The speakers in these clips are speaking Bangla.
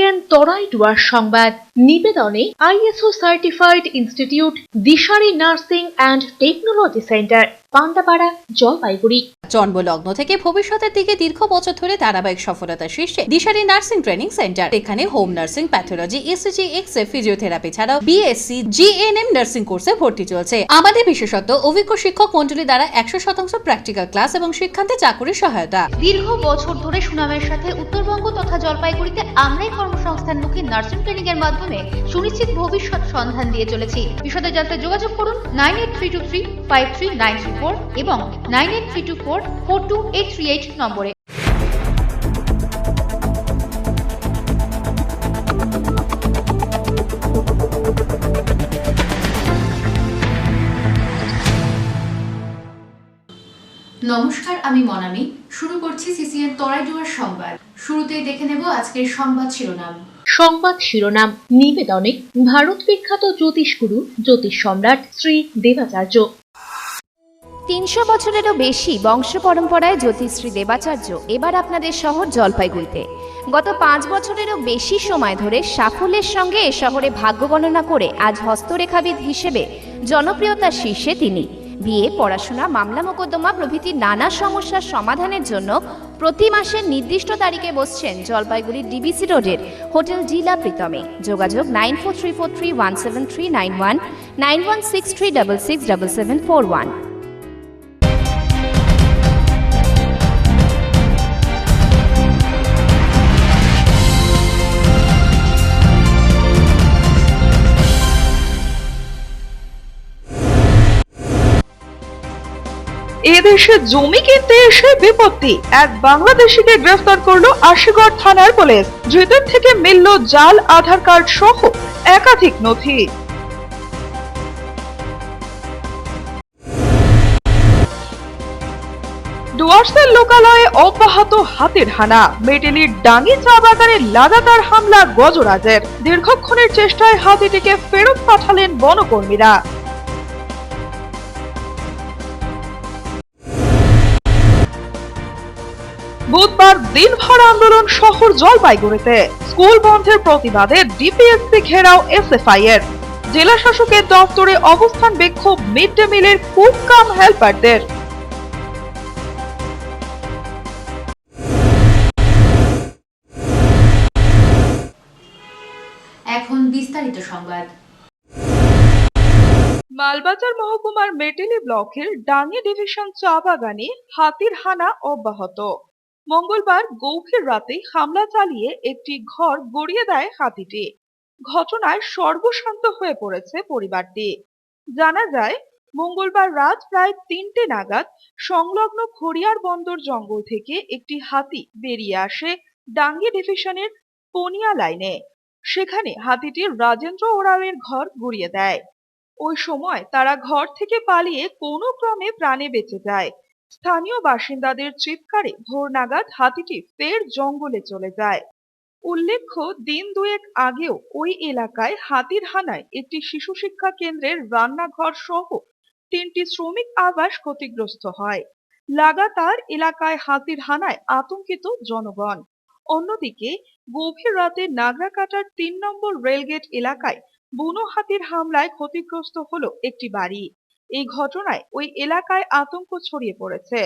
সিসিএন তরাই ডুয়ার সংবাদ নিবেদনে ISO certified institute Dishari nursing and technology centre Pandapara Jalpaiguri. জন্মলগ্ন থেকে ভবিষ্যতের দিকে দীর্ঘ বছর ধরে ধারাবাহিক সফলতার শীর্ষে দিশারি নার্সিং ট্রেনিং সেন্টার। এখানে home nursing, pathology, ECG, X-ray, physiotherapy ছাড়াও বিএসসি, জিএনএম নার্সিং কোর্সে ভর্তি চলছে। আমাদের বিশেষত্ব অভিজ্ঞ শিক্ষক মণ্ডলী দ্বারা 100% প্র্যাকটিক্যাল ক্লাস এবং শিক্ষান্তে চাকুরির সহায়তা। দীর্ঘ বছর ধরে সুনামের সাথে উত্তরবঙ্গ তথা জলপাইগুড়িতে আমরাই কর্মসংস্থানমুখী নার্সিং ট্রেনিং এর মাধ্যমে সুনিশ্চিত ভবিষ্যৎ সন্ধান দিয়ে চলেছি। বিশদে জানতে যোগাযোগ করুন 9832353934 এবং 9832442838 নম্বরে। নমস্কার, আমি মনামি। শুরু করছি সিসিএন তরাই ডুয়ার সংবাদ। শুরুতেই দেখে নেব আজকের সংবাদ শিরোনাম। সংবাদ শিরোনাম নিবেদনে ভারত বিখ্যাত জ্যোতিষগুরু জ্যোতিষ সম্রাট শ্রী দেবাচার্য। ৩০০ বছরেরও বেশি বংশ পরম্পরায় জ্যোতিষশ্রী দেবাচার্য এবার আপনাদের শহর জলপাইগুড়িতে। গত 5 বছরেরও বেশি সময় ধরে সাফল্যের সঙ্গে এ শহরে ভাগ্য গণনা করে আজ হস্তরেখাবিদ হিসেবে জনপ্রিয়তার শীর্ষে তিনি। বিয়ে, পড়াশোনা, মামলা মোকদ্দমা প্রভৃতি নানা সমস্যার সমাধানের জন্য প্রতি মাসের নির্দিষ্ট তারিখে বসছেন জলপাইগুড়ির ডিবিসি রোডের হোটেল ডিলা প্রীতমে। যোগাযোগ 9434317391, 9163667741। এদেশে জমি কিনতে এসে বিপত্তি, এক বাংলাদেশিকে গ্রেফতার করলো আশিগড় থানার পুলিশ। ধৃতের থেকে মিলল জাল আধার কার্ড সহ একাধিক নথি। ডুয়ার্সের লোকালয়ে অব্যাহত হাতির হানা, মেটেলির ডাঙ্গি চা বাগানে লাগাতার হামলা গজরাজের। দীর্ঘক্ষণের চেষ্টায় হাতিটিকে ফেরত পাঠালেন বনকর্মীরা। বুধবার দিনভর আন্দোলন শহর জলপাইগুড়িতে। স্কুল বন্ধের প্রতিবাদে ডিপিএসসি ঘেরাও এসএফআই এর। জেলা শাসকের দপ্তরে অবস্থান বিক্ষোভ মিড ডে মিলের কুক কাম হেল্পারদের। এখন বিস্তারিত সংবাদ। মালবাজার মহকুমার মেটেলি ব্লকের ডাঙ্গি ডিভিশন চা বাগানে হাতির হানা অব্যাহত। মঙ্গলবার গভীর রাতে হামলা চালিয়ে একটি ঘর গড়িয়ে দেয় হাতিটি। ঘটনায় সর্বশান্ত হয়ে পড়েছে পরিবারটি। জানা যায়, মঙ্গলবার রাত প্রায় 3টে নাগাদ সংলগ্ন খড়িয়ার বন্দর জঙ্গল থেকে একটি হাতি বেরিয়ে আসে ডাঙ্গি ডিভিশনের পনিয়া লাইনে। সেখানে হাতিটি রাজেন্দ্র ওরাওয়ের ঘর গুড়িয়ে দেয়। ওই সময় তারা ঘর থেকে পালিয়ে কোনো ক্রমে প্রাণে বেঁচে যায়। স্থানীয় বাসিন্দাদের চিৎকারে ভোর নাগাদ হাতিটি ফের জঙ্গলে চলে যায়। উল্লেখ্য, দিন দুয়েক আগেও ওই এলাকায় হাতির হানায় একটি শিশু শিক্ষা কেন্দ্রের রান্নাঘর সহ 3টি শ্রমিক আবাস ক্ষতিগ্রস্ত হয়। লাগাতার এলাকায় হাতির হানায় আতঙ্কিত জনগণ। অন্যদিকে গভীর রাতে নাগরাকাটার 3 নম্বর রেলগেট এলাকায় বুনো হাতির হামলায় ক্ষতিগ্রস্ত হলো একটি বাড়ি। এই ঘটনায় ওই এলাকায় আতঙ্ক ছড়িয়ে পড়েছে।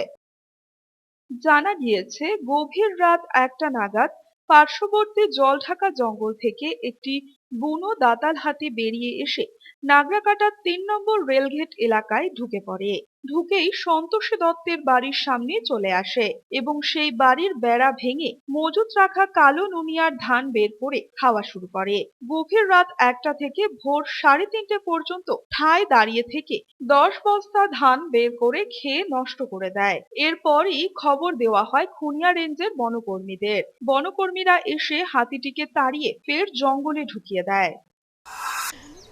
জানা গিয়েছে, গভীর রাত 1টা নাগাদ পার্শ্ববর্তী জলঢাকা জঙ্গল থেকে একটি বুনো দাতাল হাতি বেরিয়ে এসে নাগরাকাটার 3 নম্বর রেলগেট এলাকায় ঢুকে পড়ে। ঢুকেই সন্তোষী দত্তের বাড়ির সামনে চলে আসে এবং সেই বাড়ির বেড়া ভেঙে মজুত রাখা কালো নুনিয়ার ধান বের করে খাওয়া শুরু করে। গভীর রাত 1টা থেকে ভোর 3:30 পর্যন্ত ঠায় দাঁড়িয়ে থেকে 10 বস্তা ধান বের করে খেয়ে নষ্ট করে দেয়। এরপরই খবর দেওয়া হয় খুনিয়া রেঞ্জের বনকর্মীদের। বনকর্মীরা এসে হাতিটিকে তাড়িয়ে ফের জঙ্গলে ঢুকিয়ে দেয়।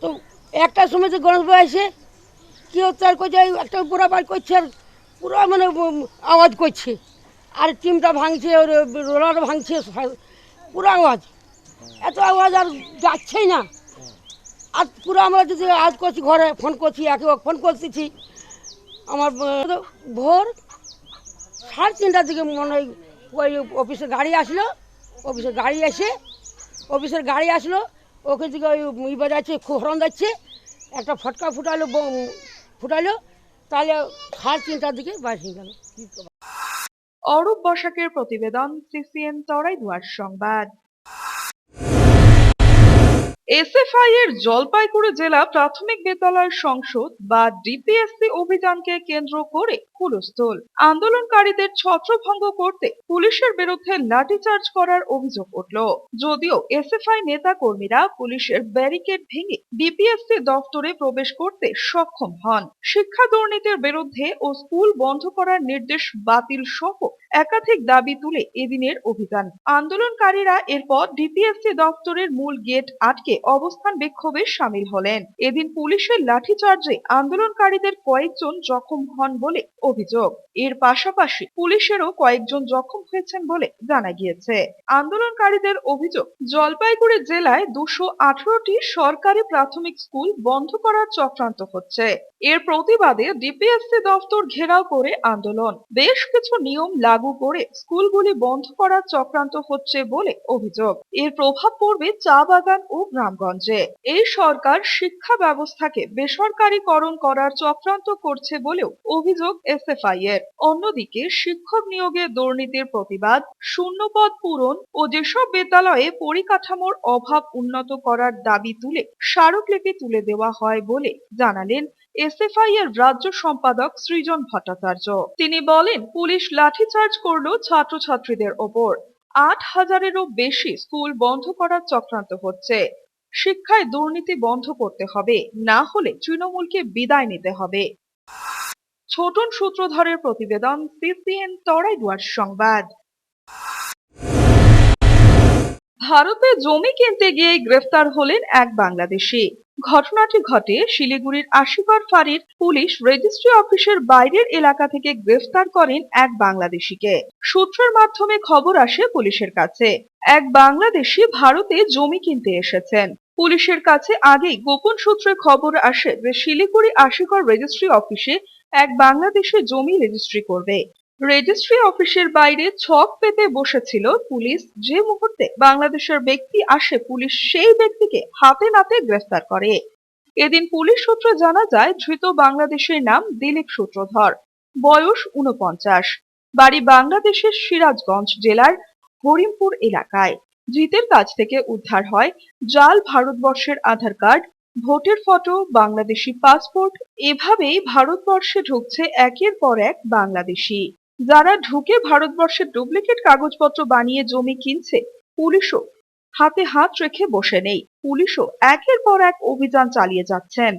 তো একটা সময় গণেশ ভাই এসে কি উত্তর করছে, একটা পুরো বার করছে আর পুরো মানে আওয়াজ করছে, আর টিমটা ভাঙছে, রোলার ভাঙছে, পুরো আওয়াজ, এত আওয়াজ আর যাচ্ছেই না। আর পুরো আমরা যদি আজ করছি, ঘরে ফোন করছি, একে ফোন করতেছি। আমার ভোর 3:30টার দিকে মনে হয় ওই অফিসে গাড়ি আসলো। অফিসে গাড়ি এসে অফিসের গাড়ি আসলো, ওখান থেকে ওই বাজাচ্ছে, খুব হরণ যাচ্ছে, একটা ফটকা ফুটাইলো, তাহলে 3:30টার দিকে বাস হয়ে গেল। অরূপ বসাকের প্রতিবেদন, সিসিএন তরাইদুয়ার সংবাদ। এসএফআই এর জলপাইগুড়ি জেলা প্রাথমিক বিদ্যালয় সংসদ বা ডিপিএসসি অভিযানকে কেন্দ্র করে হুলস্থুল। আন্দোলনকারীদের ছত্রভঙ্গ করতে পুলিশের বিরুদ্ধে লাঠিচার্জ করার অভিযোগ উঠল। যদিও এসএফআই নেতা কর্মীরা পুলিশের ব্যারিকেড ভেঙে ডিপিএসসি দফতরে প্রবেশ করতে সক্ষম হন। শিক্ষা দুর্নীতির বিরুদ্ধে ও স্কুল বন্ধ করার নির্দেশ বাতিল সহ একাধিক দাবি তুলে এদিনের অভিযান। আন্দোলনকারীরা এরপর ডিপিএসসি দফতরের মূল গেট আটকে অবস্থান বিক্ষোভে সামিল হলেন। এদিন পুলিশের লাঠিচার্জে আন্দোলনকারীদের কয়েকজন জখম হন বলে অভিযোগ। এর পাশাপাশি পুলিশেরও কয়েকজন জখম হয়েছেন বলে জানা গিয়েছে। আন্দোলনকারীদের অভিযোগ, জলপাইগুড়ি জেলায় 218টি সরকারি প্রাথমিক স্কুল বন্ধ করার চক্রান্ত হচ্ছে। এর প্রতিবাদে ডিপিএসসি দফতর ঘেরাও করে আন্দোলন। বেশ কিছু নিয়ম লাগু করে স্কুলগুলি বন্ধ করার চক্রান্ত হচ্ছে বলে অভিযোগ। এর প্রভাব পড়বে চা বাগান ও গ্রামগঞ্জে। এই সরকার শিক্ষা ব্যবস্থাকে বেসরকারীকরণ করার চক্রান্ত করছে বলেও অভিযোগ এসএফআই এর। অন্যদিকে শিক্ষক নিয়োগে দুর্নীতির প্রতিবাদ, শূন্যপদ পূরণ ও যেসব বিদ্যালয়ে পরিকাঠামোর অভাব উন্নত করার দাবি তুলে স্মারকলিপি তুলে দেওয়া হয় বলে জানালেন এসএফআই এর রাজ্য সম্পাদক সৃজন ভট্টাচার্য। তিনি বলেন, পুলিশ লাঠিচার্জ করলো ছাত্রছাত্রীদের ওপর। 8,000-এরও বেশি স্কুল বন্ধ করার চক্রান্ত হচ্ছে। শিক্ষায় দুর্নীতি বন্ধ করতে হবে, না হলে তৃণমূলকে বিদায় নিতে হবে। ছোটন সূত্রধরের প্রতিবেদন, সিসিএন তরাইদুয়ার সংবাদ। ভারতে জমি কিনতে গিয়ে গ্রেফতার হলেন এক বাংলাদেশি। ঘটনাটি ঘটে শিলিগুড়ির আশিকর ফাঁড়ির পুলিশ রেজিস্ট্রি অফিসের বাইরের এলাকা থেকে গ্রেফতার করেন এক বাংলাদেশিকে। সূত্রের মাধ্যমে খবর আসে পুলিশের কাছে, এক বাংলাদেশি ভারতে জমি কিনতে এসেছেন। পুলিশের কাছে আগেই গোপন সূত্রে খবর আসে যে শিলিগুড়ি আশিকর রেজিস্ট্রি অফিসে এক বাংলাদেশি জমি রেজিস্ট্রি করবে। রেজিস্ট্রি অফিসের বাইরে ছক পেতে বসেছিল পুলিশ। যে মুহূর্তে বাংলাদেশের ব্যক্তি আসে, পুলিশ সেই ব্যক্তিকে হাতে নাতে গ্রেফতার করে। এদিন পুলিশ সূত্রে জানা যায়, ধৃত বাংলাদেশের নাম দিলীপ সূত্রধর, বয়স 49, বাড়ি বাংলাদেশের সিরাজগঞ্জ জেলার হরিমপুর এলাকায়। ধৃতের কাছ থেকে উদ্ধার হয় জাল ভারতবর্ষের আধার কার্ড, ভোটের ফটো, বাংলাদেশি পাসপোর্ট। এভাবেই ভারতবর্ষে ঢুকছে একের পর এক বাংলাদেশি। যারা ঢুকে ভারতবর্ষের ডুপ্লিকেট কাগজপত্র বানিয়ে জমি কিনছে, পুলিশও হাতে হাত রেখে বসে নেই। পুলিশও একের পর এক অভিযান চালিয়ে যাচ্ছেন।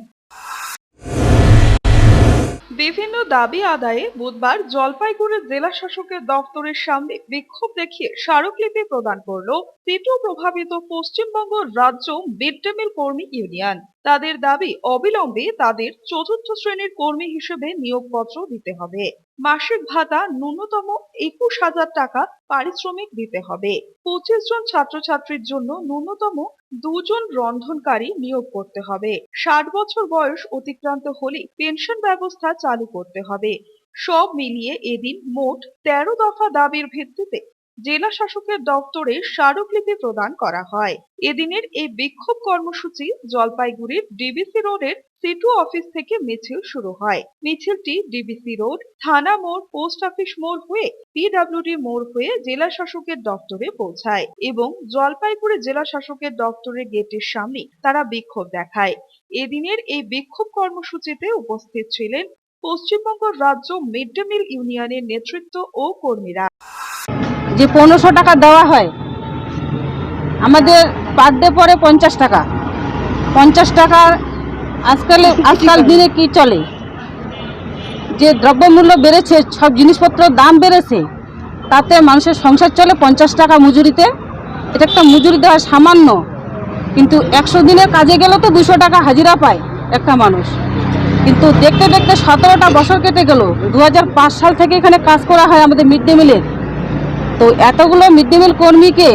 বিভিন্ন দাবি আদায়ে বুধবার জলপাইগুড়ি জেলা শাসকের দফতরের সামনে বিক্ষোভ দেখিয়ে স্মারকলিপি প্রদান করল সিটু প্রভাবিত পশ্চিমবঙ্গ রাজ্য মিড ডে মিল কর্মী ইউনিয়ন। তাদের দাবি, অবিলম্বে তাদের চতুর্থ শ্রেণীর কর্মী হিসেবে নিয়োগপত্র দিতে হবে। মাসিক ভাতা ন্যূনতম 21,000 টাকা পারিশ্রমিক দিতে হবে। 25 জন ছাত্রছাত্রীর জন্য ন্যূনতম 2 জন রন্ধনকারী নিয়োগ করতে হবে। 60 বছর বয়স অতিক্রান্ত হলে পেনশন ব্যবস্থা চালু করতে হবে। সব মিলিয়ে এদিন মোট 13 দফা দাবির ভিত্তিতে জেলা শাসকের দপ্তরে স্মারকলিপি প্রদান করা হয়। এদিনের এই বিক্ষোভ কর্মসূচি জলপাইগুড়ির ডিবিসি রোডের সিটু অফিস থেকে মিছিল শুরু হয়। মিছিলটি ডিবিসি রোড, থানা মোড়, পোস্ট অফিস মোড় হয়ে পিডব্লিউডি মোড় হয়ে জেলা শাসকের দপ্তরে পৌঁছায় এবং জলপাইগুড়ি জেলা শাসকের দপ্তরের গেটের সামনে তারা বিক্ষোভ দেখায়। এদিনের এই বিক্ষোভ কর্মসূচিতে উপস্থিত ছিলেন পশ্চিমবঙ্গ রাজ্য মিড ডে মিল ইউনিয়নের নেতৃত্ব ও কর্মীরা। যে 1500 টাকা দেওয়া হয়, আমাদের পার ডে পরে 50 টাকা। 50 টাকা আজকাল দিনে কি চলে? যে দ্রব্যমূল্য বেড়েছে, সব জিনিসপত্রের দাম বেড়েছে, তাতে মানুষের সংসার চলে 50 টাকা মজুরিতে। এটা একটা মজুরি দেওয়া সামান্য, কিন্তু 100 দিনের কাজে গেলে তো 200 টাকা হাজিরা পায় একটা মানুষ। কিন্তু দেখতে দেখতে 17টা বছর কেটে গেল। 2005 সাল থেকে এখানে কাজ করা হয় আমাদের মিড ডে মিলের। তো এতগুলো মিড ডে মিল কর্মীকে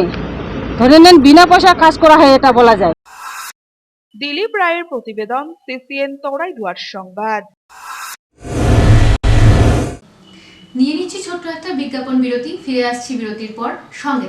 ধরে নেন বিনা পয়সা কাজ করা হয়, এটা বলা যায়। দিলীপ রায়ের প্রতিবেদন, সিসিএন তরাইদুয়ার সংবাদ। নিয়ে নিচ্ছি ছোট্ট একটা বিজ্ঞাপন বিরতি, ফিরে আসছি বিরতির পর, সঙ্গে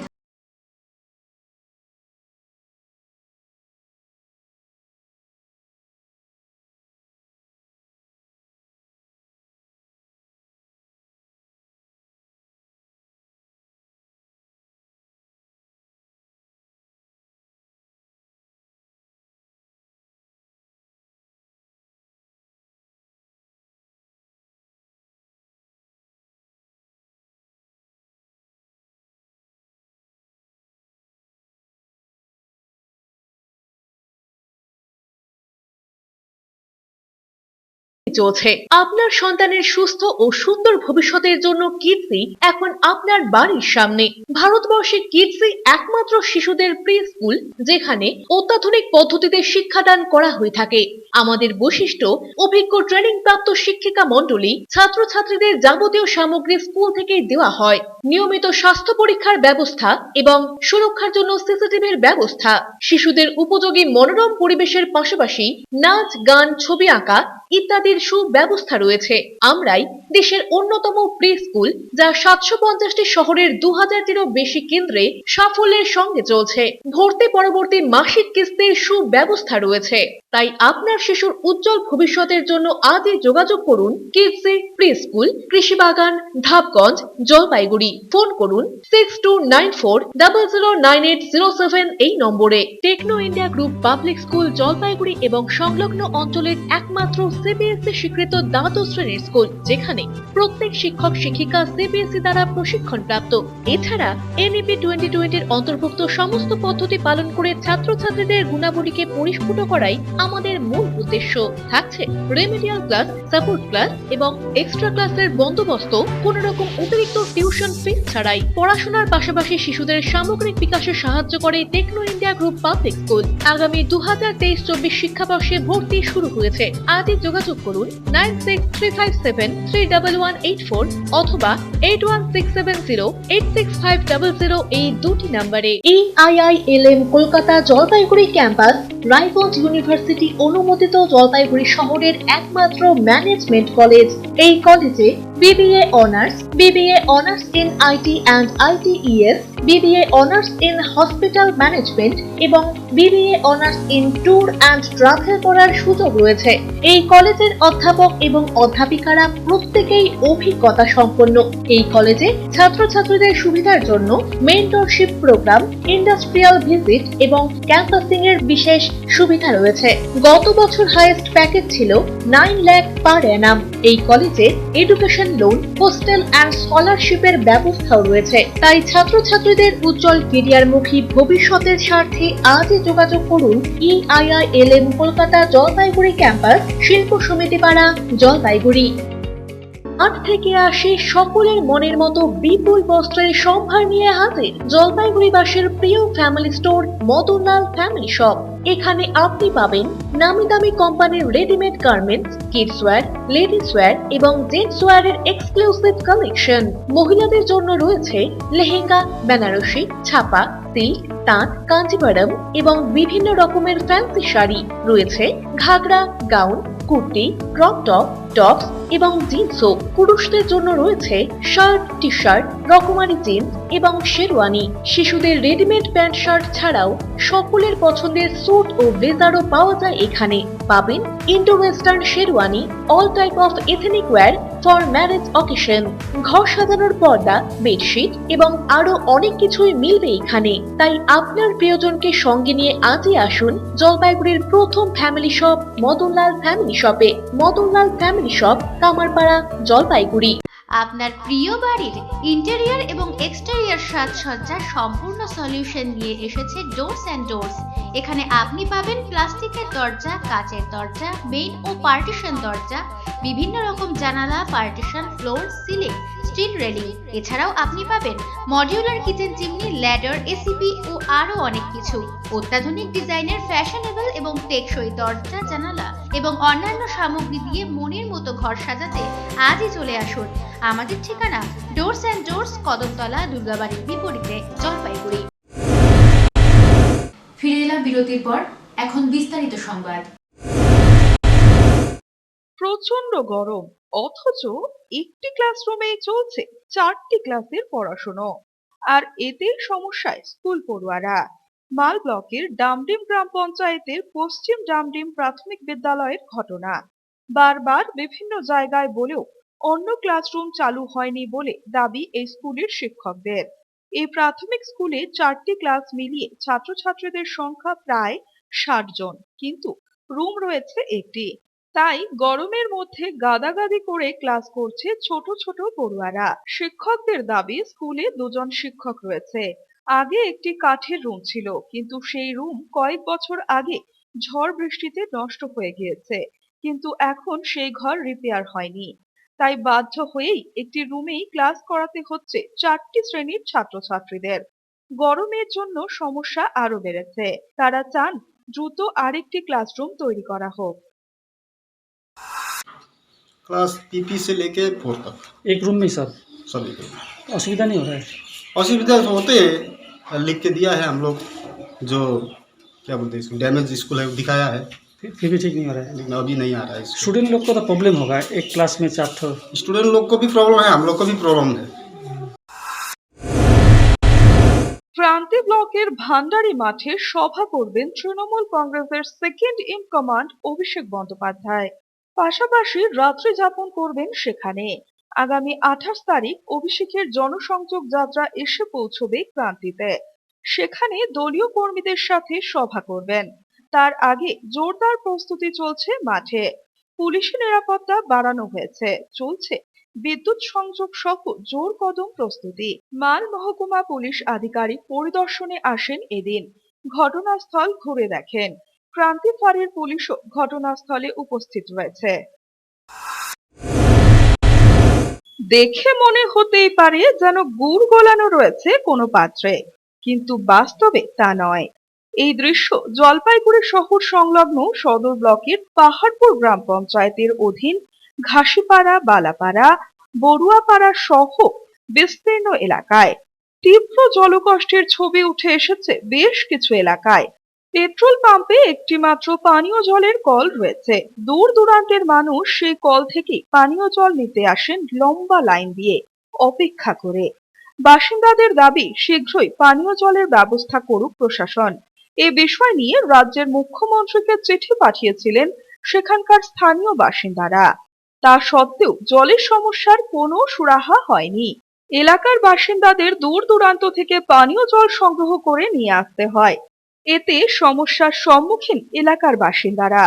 চলছে। আপনার সন্তানের সুস্থ ও সুন্দর ভবিষ্যতের জন্য কিডসি এখন আপনার বাড়ির সামনে। ভারতবর্ষে কিডসি একমাত্র শিশুদের প্রি স্কুল যেখানে অত্যাধুনিক পদ্ধতিতে শিক্ষাদান করা হয়ে থাকে। আমাদের বৈশিষ্ট্য, অভিজ্ঞ ট্রেনিং প্রাপ্ত শিক্ষিকা মণ্ডলী ছাত্রছাত্রীদের যাবতীয় সামগ্রী স্কুল থেকে দেওয়া হয়। নিয়মিত স্বাস্থ্য পরীক্ষার ব্যবস্থা এবং সুরক্ষার জন্য সিসিটিভির ব্যবস্থা। শিশুদের উপযোগী মনোরম পরিবেশের পাশাপাশি নাচ, গান, ছবি আঁকা ইত্যাদির সুব্যবস্থা রয়েছে। আমরাই দেশের অন্যতম প্রি স্কুল যা 750টি শহরের 2000-টিরও বেশি কেন্দ্রে সাফল্যের সঙ্গে চলছে। ভর্তি পরবর্তী মাসিক কিস্তির সুব্যবস্থা রয়েছে। তাই আপনার শিশুর উজ্জ্বল ভবিষ্যতের জন্য আজই যোগাযোগ করুন Kidzee pre school, Krishibagan, Dhapganj, Jalpaiguri. Phone করুন 6294009807 এই নম্বরে। Techno India Group Public School Jalpaiguri এবং সংলগ্ন অঞ্চলের একমাত্র সিবিএসই স্বীকৃত দ্বাদশ শ্রেণীর স্কুল, যেখানে প্রত্যেক শিক্ষক শিক্ষিকা সিবিএসই দ্বারা প্রশিক্ষণ প্রাপ্ত। এছাড়া এনইপি 2020-র অন্তর্ভুক্ত সমস্ত পদ্ধতি পালন করে ছাত্রছাত্রীদের গুণাবলীকে পরিস্ফুট করাই আমাদের মূল উদ্দেশ্য। থাকছে রেমিডিয়াল ক্লাস, সাপোর্ট ক্লাস এবং এক্সট্রা ক্লাসের বন্দোবস্ত, কোনো রকম অতিরিক্ত টিউশন ফিস ছাড়াই। পড়াশোনার পাশাপাশি শিশুদের সামগ্রিক বিকাশে সাহায্য করে Techno India Group Public School. আগামী 2023-24 শিক্ষাবর্ষে ভর্তি শুরু হয়েছে। আজই যোগাযোগ করুন 9635731184 অথবা 8167086500 এই দুটি নম্বরে। EIILM Kolkata Jalpaiguri campus Raiganj university অনুমোদিত জলপাইগুড়ি শহরের একমাত্র ম্যানেজমেন্ট কলেজ। এই কলেজে BBA honours, BBA honours in IT and ITES, BBA honours in hospital management এবং BBA honours in tour and travel করার সুযোগ রয়েছে। এই কলেজের অধ্যাপক এবং অধ্যাপিকারা প্রত্যেকেই অভিজ্ঞতা সম্পন্ন। এই কলেজে ছাত্রছাত্রীদের সুবিধার জন্য মেন্টরশিপ প্রোগ্রাম, ইন্ডাস্ট্রিয়াল ভিজিট এবং ক্যাম্পাসিং এর বিশেষ সুবিধা রয়েছে। গত বছর হাইয়েস্ট প্যাকেজ ছিল 9 লাখ পার অ্যানাম। এই কলেজে এডুকেশন লোন, হোস্টেল অ্যান্ড স্কলারশিপের ব্যবস্থাও রয়েছে। তাই ছাত্রছাত্রীদের উজ্জ্বল কেরিয়ারমুখী ভবিষ্যতের স্বার্থে আজই যোগাযোগ করুন EIILM কলকাতা জলপাইগুড়ি ক্যাম্পাস, শিল্প সমিতি পাড়া, জলপাইগুড়ি। আট থেকে আসে সকলের মনের মতো বিপুল বস্ত্রের সম্ভার নিয়ে হাজির জলপাইগুড়িবাসীর প্রিয় family store Madanlal family shop. এখানে আপনি পাবেন নামি দামি কোম্পানির readymade garments, kids wear, ladies wear এবং জেন্টস ওয়্যারের এক্সক্লুসিভ কালেকশন। মহিলাদের জন্য রয়েছে লেহেঙ্গা, বেনারসি, ছাপা, সিল্ক, তাঁত, কাঞ্জিভারম এবং বিভিন্ন রকমের ফ্যান্সি শাড়ি। রয়েছে ghagra, gown, kurti, crop top, tops এবং জিন্সও। পুরুষদের জন্য রয়েছে শার্ট, টি শার্ট, রকমারি জিন্স এবং শেরওয়ানি। শিশুদের রেডিমেড প্যান্ট শার্ট ছাড়াও সকলের পছন্দের স্যুট ও ব্লেজারও পাওয়া যায় এখানে। পাবেন Indo western sherwani, all type of ethnic wire for marriage occasion. ঘর সাজানোর পর্দা, বেডশিট এবং আরো অনেক কিছুই মিলবে এখানে। তাই আপনার প্রিয়জনকে সঙ্গে নিয়ে আজই আসুন জলপাইগুড়ির প্রথম ফ্যামিলি শপ মদনলাল ফ্যামিলি শপে। Madanlal family shop, Kamarpara, Jalpaiguri. আপনার প্রিয় বাড়ির ইন্টেরিয়র এবং এক্সটেরিয়র সাজসজ্জার সম্পূর্ণ সলিউশন নিয়ে এসেছে ডোরস অ্যান্ড ডোরস। এখানে আপনি পাবেন প্লাস্টিকের দরজা, কাচের দরজা, মেইন ও পার্টিশন দরজা, বিভিন্ন রকম জানালা, partition, floor, ceiling, steel railing. এছাড়াও আপনি পাবেন modular kitchen chimney, ladder, ACP ও আরো অনেক কিছু। অত্যাধুনিক ডিজাইনের ফ্যাশনেবল এবং টেকসই দরজা, জানালা এবং অন্যান্য সামগ্রী দিয়ে মনের মতো ঘর সাজাতে আজই চলে আসুন। আমাদের ঠিকানা ডোরস অ্যান্ড ডোরস, কদমতলা, দুর্গাবাড়ির বিপরীতে, জলপাইগুড়ি। ফিরে এলাম বিরতির পর, এখন বিস্তারিত সংবাদ। প্রচন্ড গরম, অথচ একটি ক্লাসরুমেই চলছে 4টি ক্লাসের পড়াশোনা। আর এতে সমস্যায় স্কুল পড়ুয়ারা। মাল ব্লকের ডামডিম গ্রাম পঞ্চায়েতের পশ্চিম ডামডিম প্রাথমিক বিদ্যালয়ের ঘটনা। বারবার বিভিন্ন জায়গায় বলেও অন্য ক্লাসরুম চালু হয়নি বলে দাবি এই স্কুলের শিক্ষকদের। এই প্রাথমিক স্কুলে 4টি ক্লাস মিলিয়ে ছাত্রছাত্রীদের সংখ্যা প্রায় 60 জন, কিন্তু রুম রয়েছে একটি। তাই গরমের মধ্যে গাদাগাদি করে ক্লাস করছে ছোট ছোট পড়ুয়ারা। শিক্ষকদের দাবি স্কুলে 2 জন শিক্ষক রয়েছে। আগে একটি কাঠের রুম ছিল, কিন্তু সেই রুম কয়েক বছর আগে ঝড় বৃষ্টিতে নষ্ট হয়ে গিয়েছে। কিন্তু এখন সেই ঘর রিপেয়ার হয়নি, তাই বাধ্য হয়েই একটি রুমেই ক্লাস করাতে হচ্ছে 4টি শ্রেণীর ছাত্রছাত্রীদের। গরমের জন্য সমস্যা আরো বেড়েছে। তারা চান দ্রুত আরেকটি ক্লাসরুম তৈরি করা হোক। क्लास पीपी से लेके 4 तक एक रूम में सब सभी को असुविधा नहीं हो रहा है? असुविधा तो होते हैं, लिख के दिया है हम लोग, जो क्या बोलते हैं इसको, डैमेज स्कूल है वो दिखाया है, फिर भी ठीक नहीं हो रहा है। लेकिन अभी नहीं आ रहा है। स्टूडेंट लोग को तो प्रॉब्लम होगा, एक क्लास में 4 ठो। स्टूडेंट लोग को भी प्रॉब्लम है, हम लोग को भी प्रॉब्लम है। ক্রান্তি ব্লকের ভান্ডারী মাঠে সভা করবেন তৃণমূল কংগ্রেসের second in command Abhishek Bandyopadhyay. পাশাপাশি রাত্রি যাপন করবেন সেখানে। আগামী 28 তারিখ অভিষেকের জনসংযোগ যাত্রা এসে পৌঁছবে ক্রান্তিতে। সেখানে দলীয় কর্মীদের সাথে সভা করবেন। তার আগে জোরদার প্রস্তুতি চলছে মাঠে। পুলিশি নিরাপত্তা বাড়ানো হয়েছে, চলছে বিদ্যুৎ সংযোগ সহ জোর কদম প্রস্তুতি। মাল মহকুমা পুলিশ আধিকারিক পরিদর্শনে আসেন এদিন। ঘটনাস্থল ঘুরে দেখেন। ক্রান্তি ফাঁড়ির পুলিশও ঘটনাস্থলে উপস্থিত রয়েছে। দেখে মনে হতেই পারে যেন গুড় গলানো রয়েছে কোনো পাত্রে, কিন্তু বাস্তবে তা নয়। এই দৃশ্য জলপাইগুড়ি শহর সংলগ্ন সদর ব্লকের পাহাড়পুর গ্রাম পঞ্চায়েতের অধীন ঘাসিপাড়া, বালাপাড়া, বড়ুয়াপাড়া সহ বিস্তীর্ণ এলাকায়। তীব্র জলকষ্টের ছবি উঠে এসেছে বেশ কিছু এলাকায়। পেট্রোল পাম্পে একটি মাত্র পানীয় জলের কল রয়েছে। দূর দূরান্তের মানুষ সেই কল থেকে পানীয় জল নিতে আসেন লম্বা লাইন দিয়ে, অপেক্ষা করে। বাসিন্দাদের দাবি শীঘ্রই পানীয় জলের ব্যবস্থা করুক প্রশাসন। এ বিষয় নিয়ে রাজ্যের মুখ্যমন্ত্রীকে চিঠি পাঠিয়েছিলেন সেখানকার স্থানীয় বাসিন্দারা। তা সত্ত্বেও জলের সমস্যার কোনো সুরাহা হয়নি। এলাকার বাসিন্দাদের দূর দূরান্ত থেকে পানীয় জল সংগ্রহ করে নিয়ে আসতে হয়। এতে সমস্যার সম্মুখীন এলাকার বাসিন্দারা।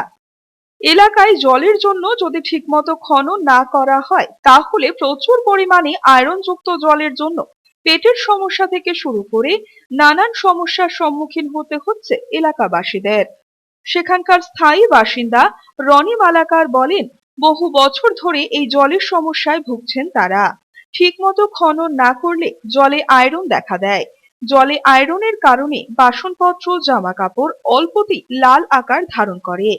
এলাকায় জলের জন্য যদি ঠিকমতো খনন না করা হয়, তাহলে প্রচুর পরিমাণে আয়রনযুক্ত জলের জন্য পেটের সমস্যা থেকে শুরু করে নানান সমস্যার সম্মুখীন হতে হচ্ছে এলাকাবাসীদের। সেখানকার স্থায়ী বাসিন্দা রনি মালাকার বলেন, বহু বছর ধরে এই জলের সমস্যায় ভুগছেন তারা। ঠিকমতো খনন না করলে জলে আয়রন দেখা দেয়। জলে আয়রনের কারণে বাসনপত্র, জামা কাপড় অল্পতেই লাল আকার ধারণ করে।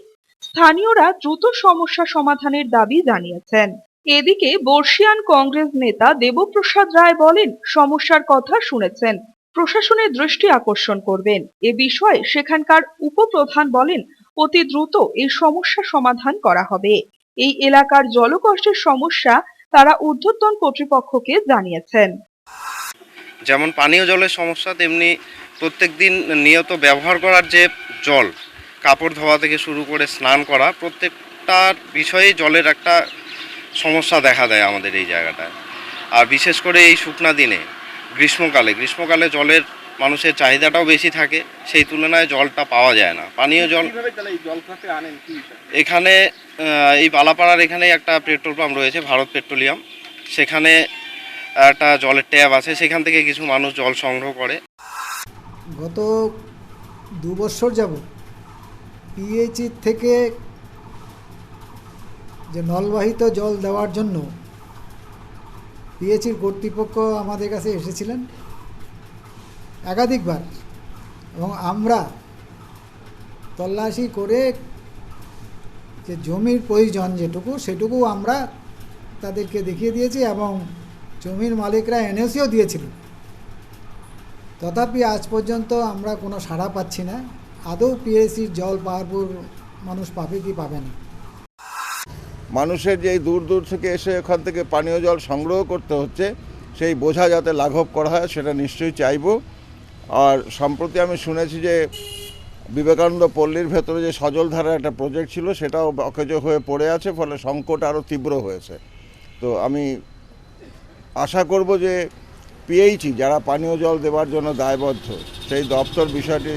স্থানীয়রা দ্রুত সমস্যা সমাধানের দাবি জানিয়েছেন। এদিকে বর্ষিয়ান কংগ্রেস নেতা দেবপ্রসাদ রায় বলেন, সমস্যার কথা শুনেছেন, প্রশাসনের দৃষ্টি আকর্ষণ করবেন। এ বিষয়ে সেখানকার উপপ্রধান বলেন, অতি দ্রুত এই সমস্যা সমাধান করা হবে। এই এলাকার জলকষ্টের সমস্যা তারা ঊর্ধ্বতন কর্তৃপক্ষকে জানিয়েছেন। যেমন পানীয় জলের সমস্যা, তেমনি প্রত্যেকদিন নিয়ত ব্যবহার করার যে জল, কাপড় ধোয়া থেকে শুরু করে স্নান করা, প্রত্যেকটার বিষয়ে জলের একটা সমস্যা দেখা দেয় আমাদের এই জায়গাটায়। আর বিশেষ করে এই শুকনা দিনে, গ্রীষ্মকালে জলের মানুষের চাহিদাটাও বেশি থাকে, সেই তুলনায় জলটা পাওয়া যায় না। পানীয় জল এখানে এই বালাপাড়ার এখানে একটা পেট্রোল পাম্প রয়েছে, ভারত পেট্রোলিয়াম, সেখানে একটা জলের ট্যাপ আছে, সেখান থেকে কিছু মানুষ জল সংগ্রহ করে। গত 2 বছর যাব পিএইচই থেকে যে নলবাহিত জল দেওয়ার জন্য পিএইচির কর্তৃপক্ষ আমাদের কাছে এসেছিলেন একাধিকবার, এবং আমরা তল্লাশি করে যে জমির প্রয়োজন যেটুকু সেটুকু আমরা তাদেরকে দেখিয়ে দিয়েছি, এবং জমির মালিকরা এনওসিও দিয়েছিল। তথাপি আজ পর্যন্ত আমরা কোনো সাড়া পাচ্ছি না। আদৌ পিএইচির জল পাহাড়পুর মানুষ পাবে কি পাবে না। মানুষের যে দূর দূর থেকে এসে এখান থেকে পানীয় জল সংগ্রহ করতে হচ্ছে, সেই বোঝা যাতে লাঘব করা হয় সেটা নিশ্চয়ই চাইব। আর সম্প্রতি আমি শুনেছি যে বিবেকানন্দ পল্লীর ভেতরে যে সজলধারার একটা প্রজেক্ট ছিল, সেটাও অকেজ হয়ে পড়ে আছে, ফলে সংকট আরও তীব্র হয়েছে। তো আমি আশা করব যে পিএইচই যারা পানীয় জল দেওয়ার জন্য দায়বদ্ধ, সেই দপ্তর বিষয়টি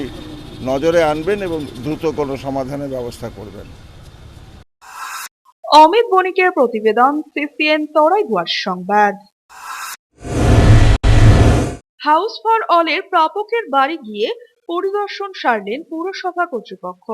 নজরে আনবেন এবং দ্রুত কোনো সমাধানের ব্যবস্থা করবেন। অমিত বণিকের প্রতিবেদন, সিসিএন তরাইগুয়ার সংবাদ। হাউস ফর অলের প্রাপকের বাড়ি গিয়ে পরিদর্শন সারলেন পুরসভা কর্তৃপক্ষ।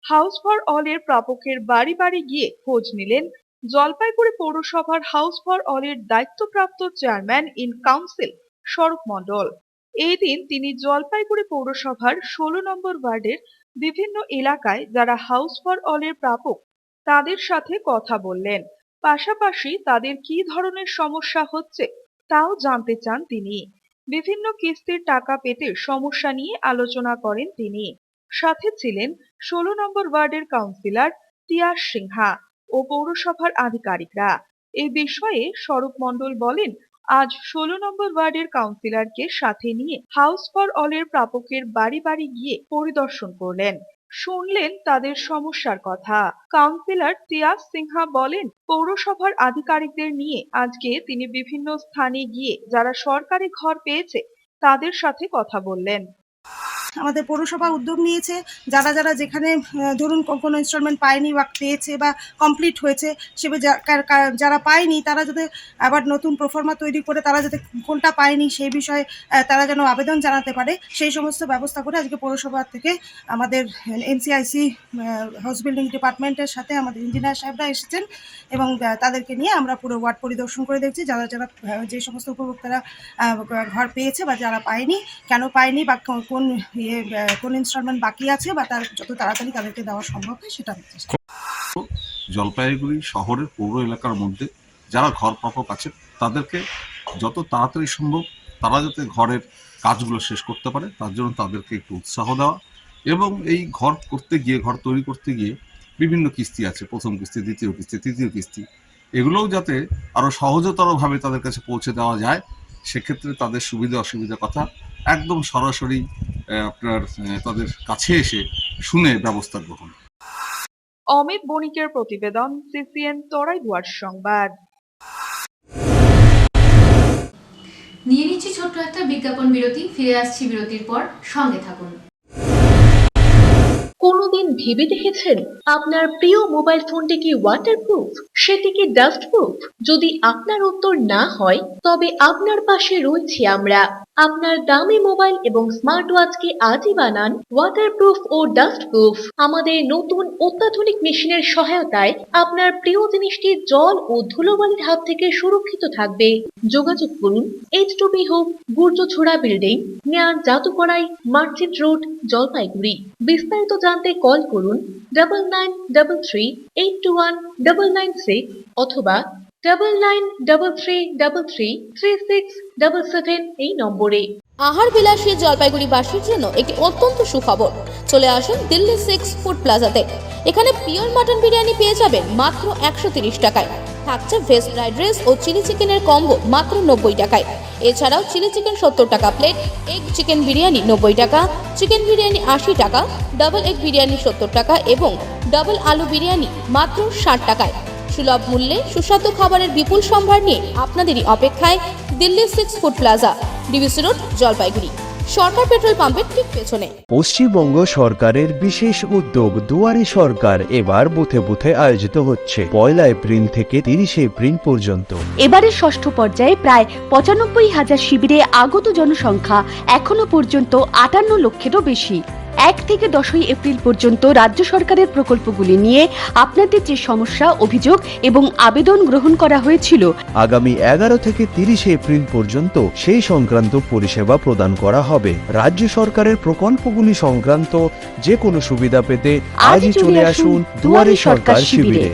হাউস ফর অল এর প্রাপকের বাড়ি বাড়ি গিয়ে খোঁজ নিলেন জলপাইগুড়ি পৌরসভার হাউস ফর অল এর দায়িত্বপ্রাপ্ত চেয়ারম্যান ইন কাউন্সিল স্বরূপ মণ্ডল। এই দিন তিনি জলপাইগুড়ি পৌরসভার 16 নম্বর ওয়ার্ডের বিভিন্ন এলাকায় যারা হাউস ফর অল এর প্রাপক তাদের সাথে কথা বললেন, পাশাপাশি তাদের কি ধরনের সমস্যা হচ্ছে তাও জানতে চান তিনি। বিভিন্ন কিস্তির টাকা পেতে সমস্যা নিয়ে আলোচনা করেন তিনি। সাথে ছিলেন 16 নম্বর ওয়ার্ডের কাউন্সিলর তিয়াস সিনহা ও পৌরসভার আধিকারিকরা। এই বিষয়ে স্বরূপ মণ্ডল বলেন, আজ 16 নম্বর ওয়ার্ডের কাউন্সিলরকে সাথে নিয়ে হাউস ফর অল এর প্রাপকের বাড়ি বাড়ি গিয়ে পরিদর্শন করলেন, শুনলেন তাদের সমস্যার কথা। কাউন্সিলর তিয়াস সিনহা বলেন, পৌরসভার আধিকারিকদের নিয়ে আজকে তিনি বিভিন্ন স্থানে গিয়ে যারা সরকারি ঘর পেয়েছে তাদের সাথে কথা বললেন। আমাদের পৌরসভা উদ্যোগ নিয়েছে যারা যারা যেখানে ধরুন কোনো ইনস্টলমেন্ট পায়নি বা পেয়েছে বা কমপ্লিট হয়েছে, সে যারা পায়নি তারা যাতে আবার নতুন প্রফর্মা তৈরি করে তারা যাতে কোনটা পায়নি সেই বিষয়ে তারা যেন আবেদন জানাতে পারে, সেই সমস্ত ব্যবস্থা করে আজকে পৌরসভা থেকে আমাদের এনসিআইসি হাউস বিল্ডিং ডিপার্টমেন্টের সাথে আমাদের ইঞ্জিনিয়ার সাহেবরা এসেছেন এবং তাদেরকে নিয়ে আমরা পুরো ওয়ার্ড পরিদর্শন করে দেখছি যারা যারা যে সমস্ত উপভোক্তারা ঘর পেয়েছে বা যারা পায়নি, কেন পায়নি বা কোন ইনস্টলমেন্ট বাকি আছে বা তার যত তাড়াতাড়ি তাদেরকে দেওয়া সম্ভব হয় সেটা হচ্ছে। জলপাইগুড়ি শহরের পৌর এলাকার মধ্যে যারা ঘর প্রাপক আছে তাদেরকে যত তাড়াতাড়ি সম্ভব তারা যাতে ঘরের কাজগুলো শেষ করতে পারে তার জন্য তাদেরকে একটু উৎসাহ দেওয়া এবং এই ঘর করতে গিয়ে ঘর তৈরি করতে গিয়ে বিভিন্ন কিস্তি আছে, প্রথম কিস্তি, দ্বিতীয় কিস্তি, তৃতীয় কিস্তি, এগুলোও যাতে আরও সহজতরভাবে তাদের কাছে পৌঁছে দেওয়া যায়, সেক্ষেত্রে তাদের সুবিধা অসুবিধার কথা একদম সরাসরি আপনার তাদের কাছে এসে শুনে ব্যবস্থা গ্রহণ। অমিত বণিকের প্রতিবেদন, সিসিএন তরাইদুয়ার সংবাদ। নিয়ে নিচ্ছি ছোট্ট একটা বিজ্ঞাপন বিরতি, ফিরে আসছি বিরতির পর, সঙ্গে থাকুন। কোনোদিন ভেবে দেখেছেন আপনার প্রিয় মোবাইল ফোনটি কি ওয়াটারপ্রুফ, সেটি কি ডাস্টপ্রুফ? যদি আপনার উত্তর না হয় তবে আপনার পাশে রয়েছি আমরা। আপনার দামি মোবাইল এবং স্মার্ট ওয়াচকে আজই বানান ওয়াটারপ্রুফ ও ডাস্টপ্রুফ। আমাদের নতুন অত্যাধুনিক মেশিনের সহায়তায় আপনার প্রিয় জিনিসটি জল ও ধুলোবালির হাত থেকে সুরক্ষিত থাকবে। যোগাযোগ করুন H2B Hope, Gurjchhara building, near Jadukorai, merchant road, Jalpaiguri. বিস্তারিত জানতে কল করুন 9933821996 অথবা 9933333677 এই নম্বরে। আহার বিলাসী জলপাইগুড়িবাসীর জন্য একটি অত্যন্ত সুখবর, চলে আসুন দিল্লি 6 ফুড প্লাজাতে। এখানে পিওর মাটন বিরিয়ানি পেয়ে যাবেন মাত্র 130 টাকায়। থাকছে ভেজ ফ্রাইড রাইস ও চিলি চিকেনের কম্বো মাত্র 90 টাকায়। এছাড়াও চিলি চিকেন 70 টাকা প্লেট, এগ চিকেন বিরিয়ানি 90 টাকা, চিকেন বিরিয়ানি 80 টাকা, ডাবল এগ বিরিয়ানি 70 টাকা এবং ডাবল আলু বিরিয়ানি মাত্র 60 টাকায়। সুলভ মূল্যে সুস্বাদু খাবারের বিপুল সম্ভার নিয়ে আপনাদেরই অপেক্ষায় Delhi 6 food plaza, DVC road, Jalpaiguri, Sarkar petrol পাম্পের ঠিক পেছনে। পশ্চিমবঙ্গ সরকারের বিশেষ উদ্যোগ দুয়ারে সরকার এবার বুথে বুথে আয়োজিত হচ্ছে 1 এপ্রিল থেকে 30 এপ্রিল পর্যন্ত। এবারের ষষ্ঠ পর্যায়ে প্রায় 95,000 শিবিরে আগত জনসংখ্যা এখনো পর্যন্ত 58 লক্ষেরও বেশি। 1 থেকে 10 এপ্রিল পর্যন্ত রাজ্য সরকারের প্রকল্পগুলি নিয়ে আপনাদের যে সমস্যা, অভিযোগ এবং আবেদন গ্রহণ করা হয়েছিল, আগামী 11 থেকে 30 এপ্রিল পর্যন্ত সেই সংক্রান্ত পরিষেবা প্রদান করা হবে। রাজ্য সরকারের প্রকল্পগুলি সংক্রান্ত যে কোনো সুবিধা পেতে আজই চলে আসুন দুয়ারে সরকার শিবিরে।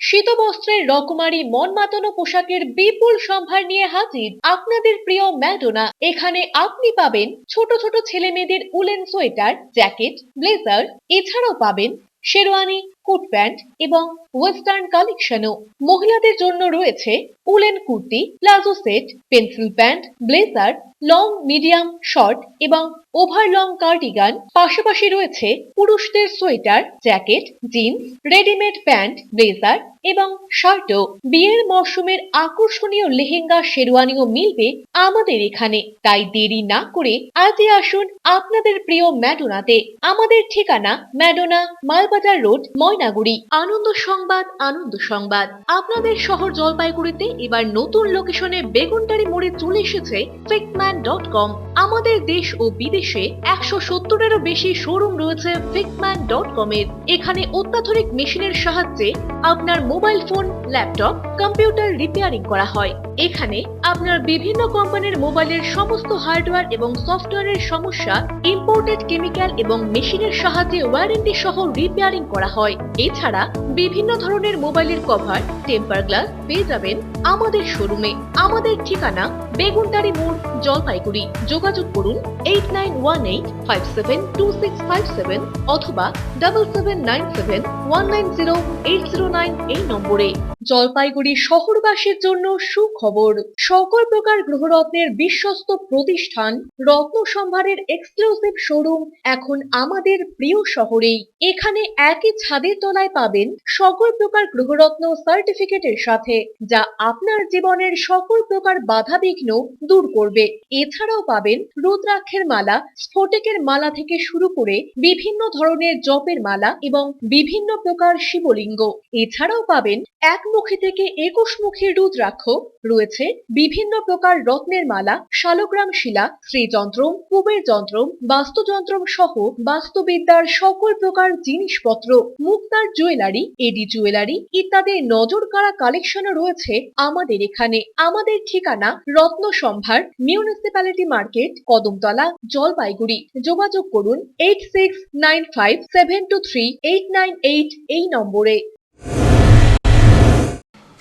শীতবস্ত্রের রকমারি মন মাতানো পোশাকের বিপুল সম্ভার নিয়ে হাজির আপনাদের প্রিয় ম্যাডোনা। এখানে আপনি পাবেন ছোট ছোট ছেলে মেয়েদের উলেন সোয়েটার, জ্যাকেট, ব্লেজার, এছাড়াও পাবেন শেরওয়ানি, কোট প্যান্ট এবং ওয়েস্টার্ন কালেকশনও। মহিলাদের জন্য রয়েছে woollen kurti, palazzo set, pencil pant, blazer, long, medium, short এবং ওভার লং কার্ডিগান। পাশাপাশি রয়েছে পুরুষদের sweater, jacket, jeans, readymade pant, blazer এবং শার্টও। বিয়ের মরশুমের আকর্ষণীয় লেহেঙ্গা, শেরওয়ানিও মিলবে আমাদের এখানে। তাই দেরি না করে আজই আসুন আপনাদের প্রিয় ম্যাডোনাতে। আমাদের ঠিকানা ম্যাডোনা, মালবাজার রোড, ময়নাগুড়ি। আনন্দ সংবাদ, আনন্দ সংবাদ। আপনাদের শহর জলপাইগুড়িতে এবার নতুন লোকেশনে বেগুনটারি মোড়ে চলে এসেছে fixman.com। আমাদের দেশ ও বিদেশে 170-এরও বেশি শোরুম রয়েছে fixman.com এর। এখানে অত্যাধুনিক মেশিনের সাহায্যে আপনার mobile phone, laptop, computer repairing করা হয়। এখানে আপনার বিভিন্ন কোম্পানির মোবাইলের সমস্ত হার্ডওয়্যার এবং সফটওয়্যারের সমস্যা ইম্পোর্টেড কেমিক্যাল এবং মেশিনের সাহায্যে ওয়ারেন্টি সহ রিপেয়ারিং করা হয়। এছাড়া বিভিন্ন ধরনের মোবাইলের কভার, টেম্পার গ্লাস পেয়ে যাবেন আমাদের শোরুমে। আমাদের ঠিকানা বেগুনটারি মোড়, জলপাইগুড়ি। যোগাযোগ করুন 8918572657 অথবা 7797190809 এই নম্বরে। জলপাইগুড়ি শহরবাসীর জন্য সুখবর, সকল প্রকার গ্রহরত্নের বিশ্বস্ত প্রতিষ্ঠান রত্ন সম্ভারের এক্সক্লুসিভ শোরুম এখন আমাদের প্রিয় শহরেই। এখানে একই ছাদের তলায় পাবেন সকল প্রকার গ্রহরত্ন সার্টিফিকেটের সাথে, যা আপনার জীবনের সকল প্রকার বাধাবিঘ্ন দূর করবে। এছাড়াও পাবেন রুদ্রাক্ষের মালা, স্ফটিকের মালা থেকে শুরু করে বিভিন্ন ধরনের জপের মালা এবং বিভিন্ন প্রকার শিবলিঙ্গ। এছাড়াও পাবেন একমুখী থেকে 21মুখী রুদ্রাক্ষ, রয়েছে বিভিন্ন প্রকার রত্নের মালা, শালগ্রাম শিলা, শ্রীযন্ত্র, কুবের যন্ত্র, বাস্তুযন্ত্র সহ বাস্তুবিদ্যার সকল প্রকার জিনিসপত্র, মুক্তার জুয়েলারি, এডি জুয়েলারি ইত্যাদি নজর কাড়া কালেকশনও রয়েছে আমাদের এখানে। আমাদের ঠিকানা রত্ন সম্ভার, মিউনিসিপ্যালিটি মার্কেট, কদমতলা, জলপাইগুড়ি। যোগাযোগ করুন 8695723898 এই নম্বরে।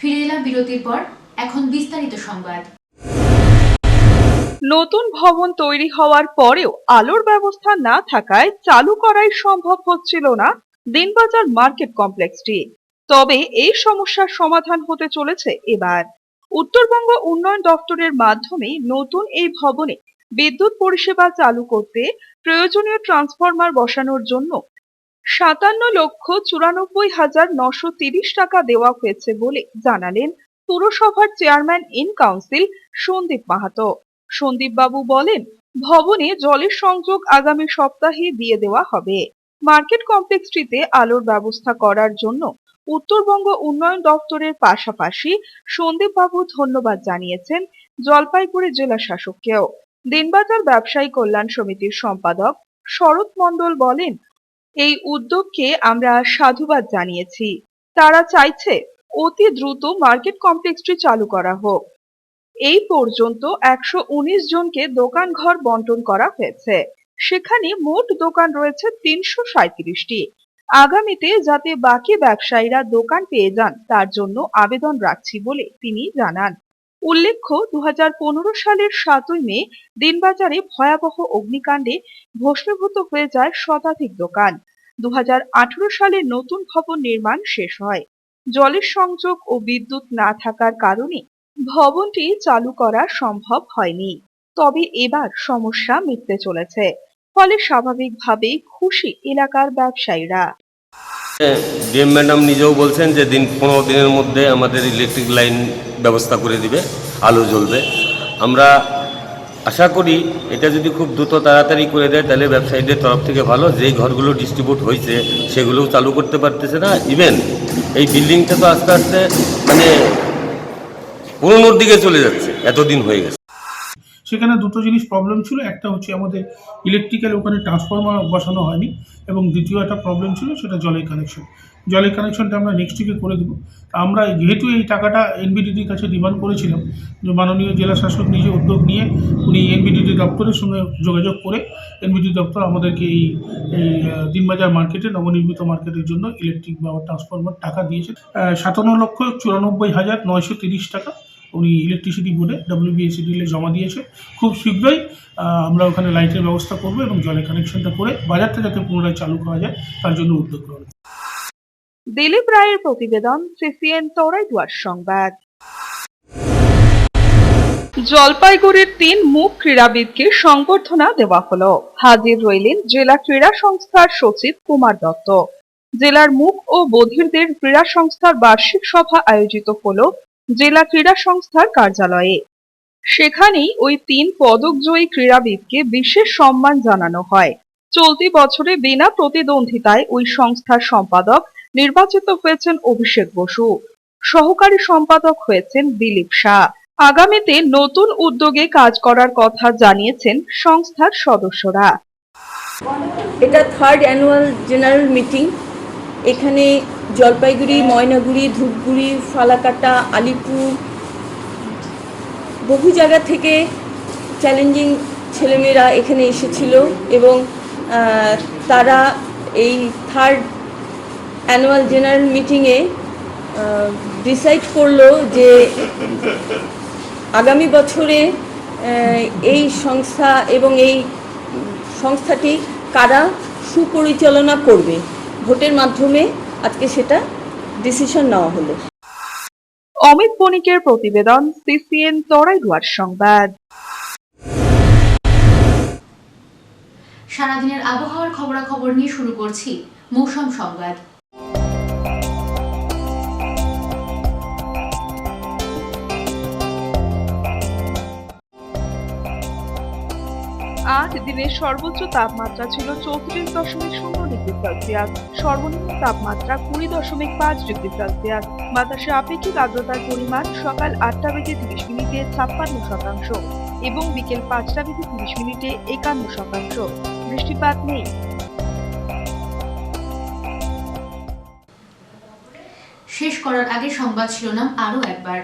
ফিরে এলাম বিরতির পর, এখন বিস্তারিত সংবাদ। নতুন ভবন তৈরি হওয়ার পরেও আলোর ব্যবস্থা না থাকায় চালু করাই সম্ভব হচ্ছিল না দিনবাজার মার্কেট কমপ্লেক্সটি। তবে এই সমস্যার সমাধান হতে চলেছে এবার। উত্তরবঙ্গ উন্নয়ন দপ্তরের মাধ্যমে নতুন এই ভবনে বিদ্যুৎ পরিষেবা চালু করতে প্রয়োজনীয় ট্রান্সফরমার বসানোর জন্য 57,94,930 টাকা দেওয়া হয়েছে বলে জানালেন পুরসভার chairman in council Sandeep Mahato. Sandeep বাবু বলেন, ভবনে জলের সংযোগ আগামী সপ্তাহে দিয়ে দেওয়া হবে। মার্কেট কমপ্লেক্সটিতে আলোর ব্যবস্থা করার জন্য উত্তরবঙ্গ উন্নয়ন দপ্তরের পাশাপাশি সন্দীপ বাবু ধন্যবাদ জানিয়েছেন জলপাইগুড়ি জেলা শাসককেও। দিনবাজার ব্যবসায়ী কল্যাণ সমিতির সম্পাদক শরৎ মণ্ডল বলেন, এই উদ্যোগকে আমরা সাধুবাদ জানিয়েছি। তারা চাইছে অতি দ্রুত মার্কেট কমপ্লেক্সটি চালু করা হোক। এই পর্যন্ত 119 জনকে দোকান ঘর বন্টন করা হয়েছে। সেখানে মোট দোকান রয়েছে 337টি। আগামীতে যাতে বাকি ব্যবসায়ীরা দোকান পেয়ে যান তার জন্য আবেদন রাখছি বলে তিনি জানান। উল্লেখ্য, 2015 সালের 7ই মে দিনবাজারে ভয়াবহ অগ্নিকাণ্ডে ভস্মীভূত হয়ে যায় শতাধিক দোকান। 2018 সালে নতুন ভবন নির্মাণ শেষ হয়। জলের সংযোগ ও বিদ্যুৎ না থাকার কারণে ভবনটি চালু করা সম্ভব হয়নি। তবে এবার সমস্যা মিটতে চলেছে, ফলে স্বাভাবিকভাবেই খুশি এলাকার ব্যবসায়ীরা। ডিএম ম্যাডাম নিজেও বলছেন যে 15 দিনের মধ্যে আমাদের ইলেকট্রিক লাইন ব্যবস্থা করে দিবে, আলো জ্বলবে। আমরা আশা করি এটা যদি খুব দ্রুত তাড়াতাড়ি করে দেয় তাহলে ব্যবসায়ীদের তরফ থেকে ভালো। যেই ঘরগুলো ডিস্ট্রিবিউট হয়েছে সেগুলোও চালু করতে পারতেছে না। ইভেন এই বিল্ডিংটা তো আস্তে আস্তে মানে পুরোনোর দিকে চলে যাচ্ছে, এতদিন হয়ে গেছে। সেখানে দুটো জিনিস প্রবলেম ছিল। একটা হচ্ছে আমাদের ইলেকট্রিক্যাল ওখানে ট্রান্সফরমার বসানো হয়নি, এবং দ্বিতীয় একটা প্রবলেম ছিল সেটা জলের কানেকশন। জলের কানেকশনটা আমরা নেক্সট উইকে করে দেবো। আমরা যেহেতু এই টাকাটা এনবিডিটির কাছে ডিমান্ড করেছিলাম, যে মাননীয় জেলা শাসক নিজে উদ্যোগ নিয়ে উনি এনবিডিটি দপ্তরের সঙ্গে যোগাযোগ করে এনবিডি দপ্তর আমাদেরকে এই দিনবাজার মার্কেটে, নবনির্মিত মার্কেটের জন্য ইলেকট্রিক বা ট্রান্সফরমার টাকা দিয়েছে। 57,94,930 টাকা উনি ইলেকট্রিসিটি বোর্ডে WBSEDL জমা দিয়েছে। খুব শীঘ্রই আমরা ওখানে লাইটের ব্যবস্থা করবো এবং জলের কানেকশনটা করে বাজারটা যাতে পুনরায় চালু করা যায় তার জন্য উদ্যোগ গ্রহণ। দিলীপ রায়ের প্রতিবেদন, CCN তরাইদুয়ার সংবাদ। জলপাইগুড়ির 3 মুখ ক্রীড়াবিদকে সংবর্ধনা দেওয়া হলো। হাজির রইলেন জেলা ক্রীড়া সংস্থার সচিব কুমার দত্ত। জেলার মুখ ও বধিরদের ক্রীড়া সংস্থার বার্ষিক সভা আয়োজিত হলো জেলা ক্রীড়া সংস্থার কার্যালয়ে। সেখানেই ওই 3 পদকজয়ী ক্রীড়াবিদকে বিশেষ সম্মান জানানো হয়। চলতি বছরে বিনা প্রতিদ্বন্দ্বিতায় ওই সংস্থার সম্পাদক নির্বাচিত হয়েছেন অভিষেক বসু, সহকারী সম্পাদক হয়েছেন দিলীপ শাহ, আগামীতে নতুন উদ্যোগে কাজ করার কথা জানিয়েছেন সংস্থার সদস্যরা। এটা 3rd অ্যানুয়াল জেনারেল মিটিং। এখানে জলপাইগুড়ি, ময়নাগুড়ি, ধূপগুড়ি, ফালাকাটা, আলিপুর বহু জায়গা থেকে চ্যালেঞ্জিং ছেলেমেয়েরা এখানে এসেছিল এবং তারা এই 3rd অ্যানুয়াল জেনারেল মিটিংয়ে ডিসাইড করলো যে আগামী বছরে এই সংস্থা এবং এই সংস্থাটি কারা সুপরিচালনা করবে, ভোটের মাধ্যমে আজকে সেটা ডিসিশন নেওয়া হলো। অমিত বণিকের প্রতিবেদন, সিসিএন তরাইদুয়ার সংবাদ। সারাদিনের আবহাওয়ার খবরাখবর নিয়ে শুরু করছি মৌসুম সংবাদ। আজ দিনের সর্বোচ্চ তাপমাত্রা ছিল 34.0 ডিগ্রি সেলসিয়াস, সর্বনিম্ন তাপমাত্রা 20.5 ডিগ্রি সেলসিয়াস। বাতাসে আপেক্ষিক আর্দ্রতার পরিমাণ সকাল 8:30 56% এবং বিকেল 5:30 51%। বৃষ্টিপাত নেই। শেষ করার আগে সংবাদ শিরোনাম আরো একবার।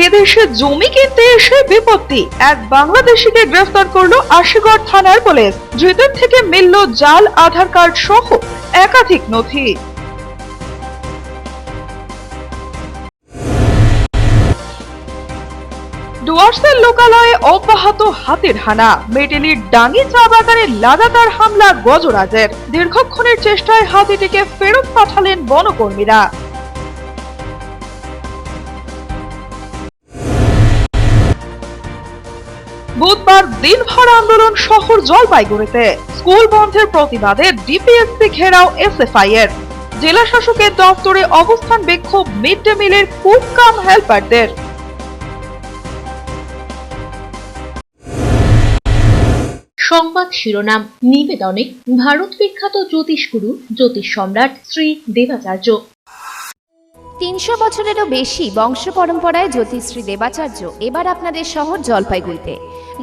এদেশে জমি কিনতে এসে বিপত্তি, এক বাংলাদেশিকে গ্রেফতার করলো আশিগড় থানার পুলিশ। ধৃতের থেকে মিলল জাল আধার কার্ড সহ একাধিক নথি। ডুয়ার্সের লোকালয়ে অব্যাহত হাতির হানা, মেটেলির ডাঙ্গি চা বাগানে লাগাতার হামলা গজরাজের। দীর্ঘক্ষণের চেষ্টায় হাতিটিকে ফেরত পাঠালেন বনকর্মীরা। বুধবার দিনভর আন্দোলন শহর জলপাইগুড়িতে। স্কুল বন্ধের প্রতিবাদে ডিপিএসসি ঘেরাও এসএফআই এর। জেলা শাসকের দপ্তরে অবস্থান বিক্ষোভ মিড ডে মিলের কুক কাম হেল্পারদের। সংবাদ শিরোনাম নিবেদনে ভারত বিখ্যাত জ্যোতিষগুরু জ্যোতিষ সম্রাট শ্রী দেবাচার্য। 300 বছরেরও বেশি বংশ পরম্পরায় জ্যোতিশ্রী দেবাচার্য এবার আপনাদের শহর জলপাইগুড়িতে।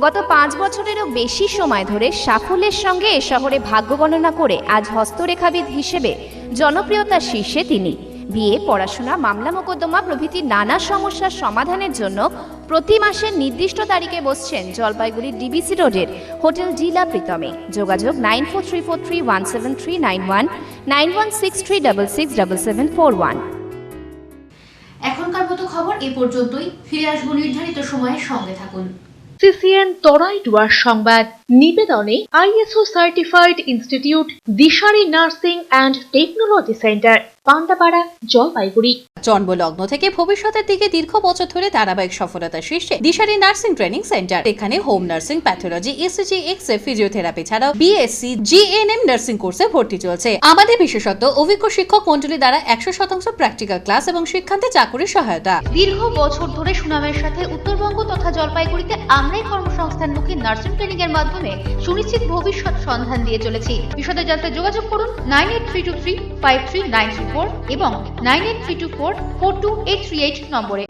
গত 5 বছরেরও বেশি সময় ধরে সাফল্যের সঙ্গে এ শহরে ভাগ্য গণনা করে আজ হস্তরেখাবিদ হিসেবে জনপ্রিয়তার শীর্ষে তিনি। বিয়ে, পড়াশোনা, মামলা মোকদ্দমা প্রভৃতি নানা সমস্যার সমাধানের জন্য প্রতি মাসের নির্দিষ্ট তারিখে বসছেন জলপাইগুড়ির ডিবিসি রোডের হোটেল জিলা প্রীতমে। যোগাযোগ 9434317391 9163667741। এখনকার মতো খবর এ পর্যন্তই। ফিরে আসবো নির্ধারিত সময়ের সঙ্গে থাকুন। সিসিএন তরাইদুয়ার সংবাদ নিবেদনে ISO certified institute Dishari nursing and technology centre, Pandapara, Jalpaiguri. জন্মলগ্ন থেকে ভবিষ্যতের দিকে দীর্ঘ বছর ধরে ধারাবাহিক সফলতার শীর্ষে দিশারি নার্সিং ট্রেনিং সেন্টার। এখানে home nursing, pathology, ECG, X-ray, physiotherapy ছাড়াও বিএসসি, জিএনএম নার্সিং কোর্সে ভর্তি চলছে। আমাদের বিশেষত্ব অভিজ্ঞ শিক্ষক মন্ডলী দ্বারা 100% প্র্যাকটিক্যাল ক্লাস এবং শিক্ষান্তে চাকুরির সহায়তা। দীর্ঘ বছর ধরে সুনামের সাথে উত্তরবঙ্গ তথা জলপাইগুড়িতে আমরাই কর্মসংস্থানমুখী নার্সিং ট্রেনিং এর মাধ্যমে সুনিশ্চিত ভবিষ্যৎ সন্ধান দিয়ে চলেছি। বিশদে জানতে যোগাযোগ করুন 9832353934 এবং 9832442838 নম্বরে।